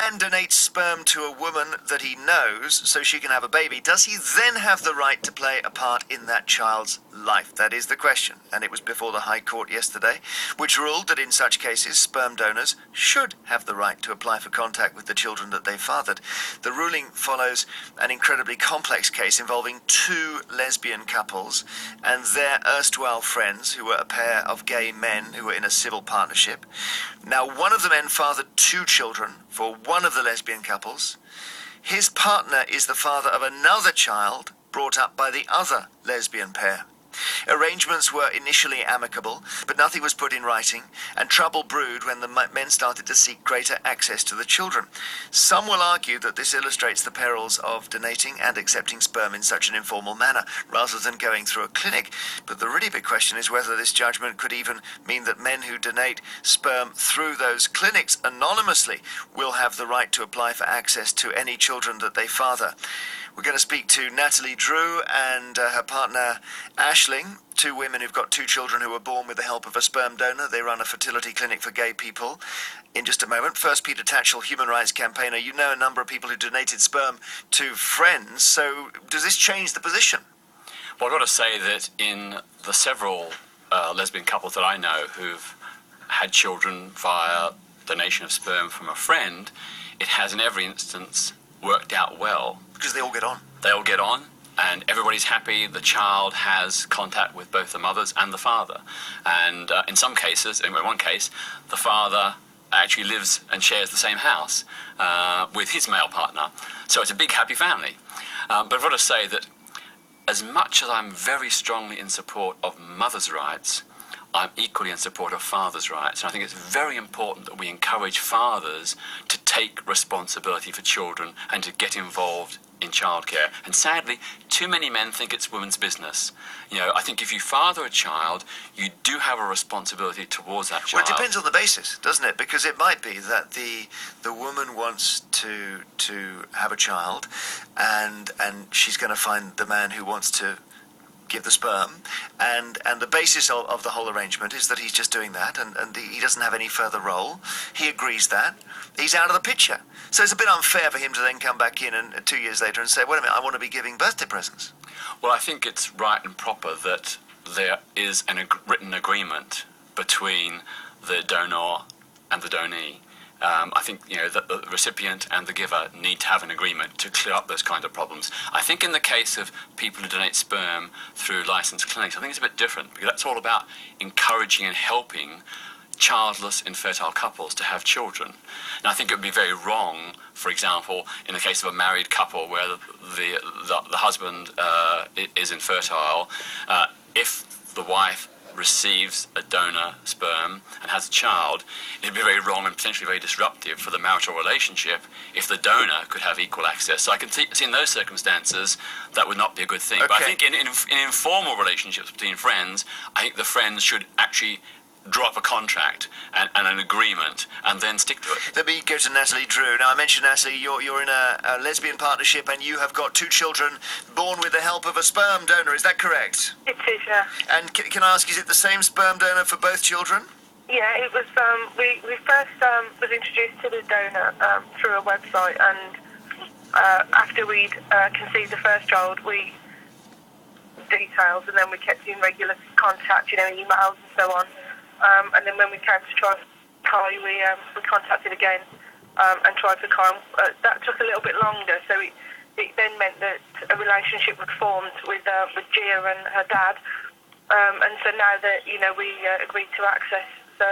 man donates sperm to a woman that he knows so she can have a baby, does he then have the right to play a part in that child's life? That is the question. And it was before the High Court yesterday, which ruled that in such cases, sperm donors should have the right to apply for contact with the children that they fathered. The ruling follows an incredibly complex case involving two lesbian couples and their erstwhile friends who were a pair of gay men who were in a civil partnership. Now, one of the men fathered two children for one of the lesbian couples. His partner is the father of another child brought up by the other lesbian pair. Arrangements were initially amicable, but nothing was put in writing, and trouble brewed when the men started to seek greater access to the children. Some will argue that this illustrates the perils of donating and accepting sperm in such an informal manner, rather than going through a clinic. But the really big question is whether this judgment could even mean that men who donate sperm through those clinics anonymously will have the right to apply for access to any children that they father. We're going to speak to Natalie Drew and her partner Aisling, two women who've got two children who were born with the help of a sperm donor. They run a fertility clinic for gay people. In just a moment, first Peter Tatchell, human rights campaigner. You know a number of people who donated sperm to friends, so does this change the position? Well, I've got to say that in the several lesbian couples that I know who've had children via donation of sperm from a friend, it has in every instance worked out well. Because they all get on. They all get on, and everybody's happy. The child has contact with both the mothers and the father. And in some cases, in one case, the father actually lives and shares the same house with his male partner. So it's a big, happy family. But I've got to say that as much as I'm very strongly in support of mothers' rights, I'm equally in support of fathers' rights. And I think it's very important that we encourage fathers to take responsibility for children and to get involved in childcare. And sadly, too many men think it's women's business. You know, I think if you father a child, you do have a responsibility towards that child. Well, it depends on the basis, doesn't it? Because it might be that the woman wants to have a child, and she's going to find the man who wants to give the sperm, and the basis of the whole arrangement is that he's just doing that, and he doesn't have any further role. He agrees that. He's out of the picture. So it's a bit unfair for him to then come back in and 2 years later and say, wait a minute, I want to be giving birthday presents. Well, I think it's right and proper that there is a written agreement between the donor and the donee. I think, you know, that the recipient and the giver need to have an agreement to clear up those kind of problems. I think in the case of people who donate sperm through licensed clinics, I think it's a bit different, because that's all about encouraging and helping childless, infertile couples to have children. And I think it would be very wrong, for example, in the case of a married couple where the husband is infertile, if the wife receives a donor sperm and has a child, it'd be very wrong and potentially very disruptive for the marital relationship if the donor could have equal access. So I can see in those circumstances that would not be a good thing. Okay. But I think in informal relationships between friends, I think the friends should actually draw up a contract and an agreement and then stick to it. Let me go to Natalie Drew. Now, I mentioned, Natalie, you're in a lesbian partnership and you have got two children born with the help of a sperm donor. Is that correct? It is, yeah. And can I ask, is it the same sperm donor for both children? Yeah, it was. We first was introduced to the donor through a website, and after we'd conceived the first child, we details, and then we kept in regular contact, you know, emails and so on. And then when we came to try Kai, we contacted again and tried for Kai. That took a little bit longer, so it then meant that a relationship was formed with Gia and her dad. And so now that, you know, we agreed to access, so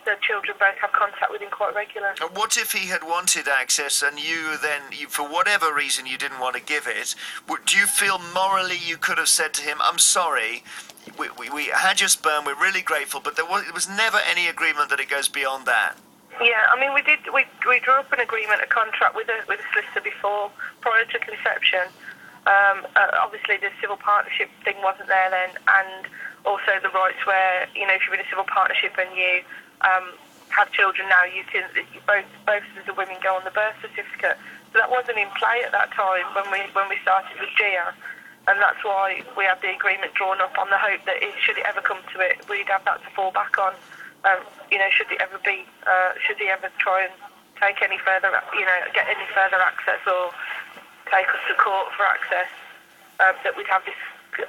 the children both have contact with him quite regular. What if he had wanted access and you for whatever reason, you didn't want to give it? Do you feel morally you could have said to him, I'm sorry, we had your sperm, we're really grateful, but there was never any agreement that it goes beyond that? Yeah, I mean, we drew up an agreement, a contract with a solicitor prior to conception. Obviously, the civil partnership thing wasn't there then, and also the rights where, you know, if you're in a civil partnership and you have children now, you can both of the women go on the birth certificate. So that wasn't in play at that time when we started with Gia, and that's why we had the agreement drawn up on the hope that should it ever come to it, we'd have that to fall back on. You know, should he ever try and take any further, get any further access or take us to court for access, that we'd have this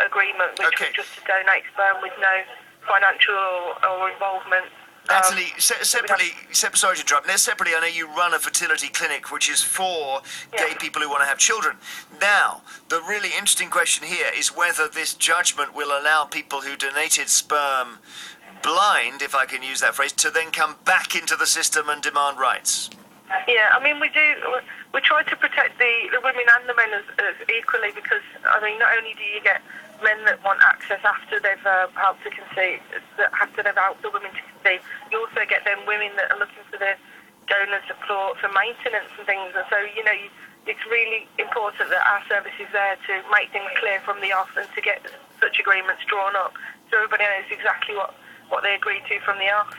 agreement, which was just to donate sperm with no financial or involvement. Natalie, separately, sorry to interrupt. Separately, I know you run a fertility clinic which is for gay people who want to have children. Now, the really interesting question here is whether this judgment will allow people who donated sperm blind, if I can use that phrase, to then come back into the system and demand rights. Yeah, I mean, we try to protect the women and the men as equally, because, I mean, not only do you get men that want access after they've helped to conceive, after they've helped the women to conceive, you also get them women that are looking for the donor support for maintenance and things. And so, it's really important that our service is there to make things clear from the off and to get such agreements drawn up so everybody knows exactly what they agreed to from the off.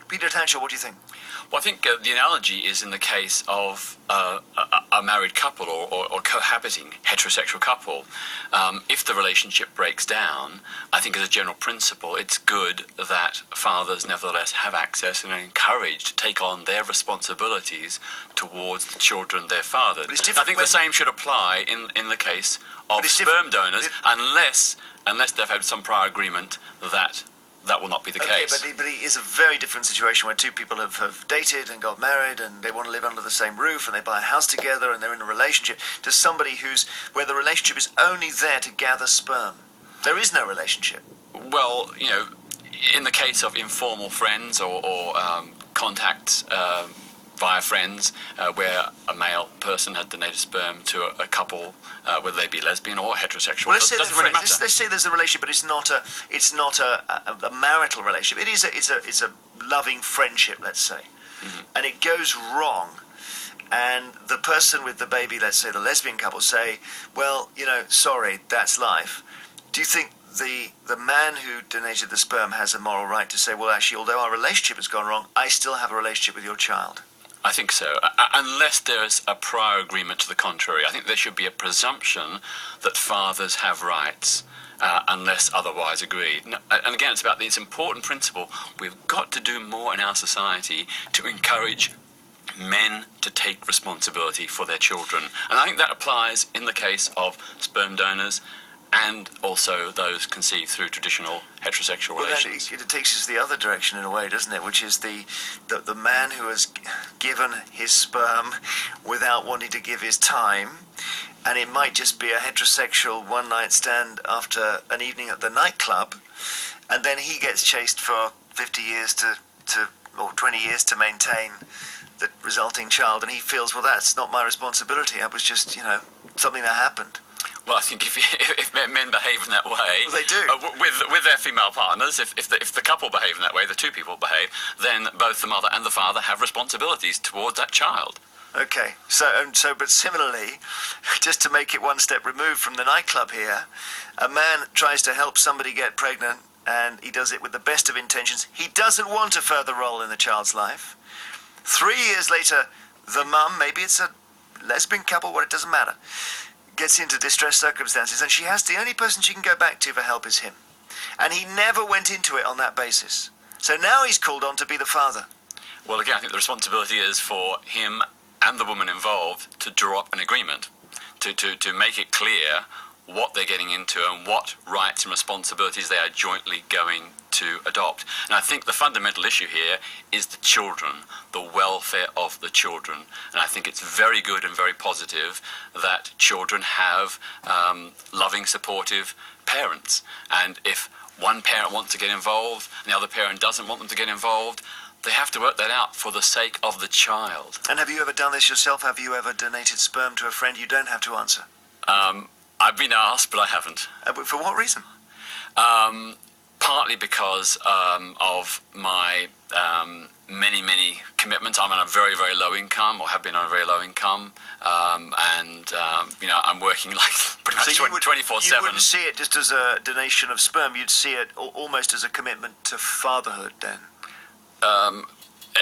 Peter Tatchell, what do you think? Well, I think the analogy is in the case of a married couple or cohabiting heterosexual couple. If the relationship breaks down, I think as a general principle, it's good that fathers nevertheless have access and are encouraged to take on their responsibilities towards the children they're fathered. I think the same should apply in the case of sperm donors, unless they've had some prior agreement that will not be the case. But it is a very different situation where two people have dated and got married and they want to live under the same roof and they buy a house together and they're in a relationship, to somebody where the relationship is only there to gather sperm. There is no relationship. Well, in the case of informal friends or contacts via friends, where a male person had donated sperm to a couple, whether they be lesbian or heterosexual. Well, let's say there's a relationship, but it's not a marital relationship. It's a loving friendship, let's say, and it goes wrong. And the person with the baby, let's say the lesbian couple, say, well, sorry, that's life. Do you think the man who donated the sperm has a moral right to say, well, actually, although our relationship has gone wrong, I still have a relationship with your child? I think so. Unless there's a prior agreement to the contrary. I think there should be a presumption that fathers have rights, unless otherwise agreed. And again, it's about this important principle. We've got to do more in our society to encourage men to take responsibility for their children. And I think that applies in the case of sperm donors and also those conceived through traditional heterosexual relations. It takes us the other direction in a way, doesn't it? Which is the man who has given his sperm without wanting to give his time, and it might just be a heterosexual one-night stand after an evening at the nightclub, and then he gets chased for 50 years or 20 years to maintain the resulting child, and he feels, well, that's not my responsibility. I was just, something that happened. Well, I think if men behave in that way, well, they do with their female partners. If the couple behave in that way, the two people behave, then both the mother and the father have responsibilities towards that child. Okay, but similarly, just to make it one step removed from the nightclub here, a man tries to help somebody get pregnant, and he does it with the best of intentions. He doesn't want a further role in the child's life. 3 years later, the mum, maybe it's a lesbian couple, it doesn't matter, gets into distressed circumstances, and the only person she can go back to for help is him. And he never went into it on that basis. So now he's called on to be the father. Well, again, I think the responsibility is for him and the woman involved to draw up an agreement, to make it clear what they're getting into and what rights and responsibilities they are jointly going to adopt. And I think the fundamental issue here is the children, the welfare of the children. And I think it's very good and very positive that children have loving, supportive parents. And if one parent wants to get involved and the other parent doesn't want them to get involved, they have to work that out for the sake of the child. And have you ever done this yourself? Have you ever donated sperm to a friend? You don't have to answer. I've been asked, but I haven't. For what reason? Partly because of my many commitments. I'm on a very, very low income, or have been on a very low income, and I'm working like pretty much 24/7. You wouldn't see it just as a donation of sperm. You'd see it almost as a commitment to fatherhood, then.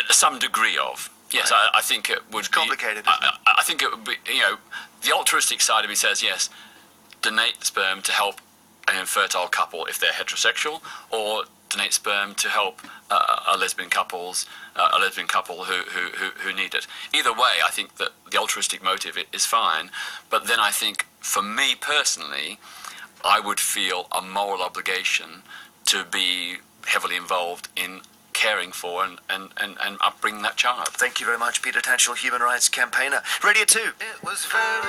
Some degree of. Yes, right. I think it would be complicated. I think it would be. The altruistic side of me says yes. Donate sperm to help an infertile couple if they're heterosexual, or donate sperm to help a lesbian couple who need it. Either way, I think that the altruistic motive is fine, but then I think, for me personally, I would feel a moral obligation to be heavily involved in caring for and upbringing that child. Thank you very much, Peter Tatchell, human rights campaigner. Radio 2. It was very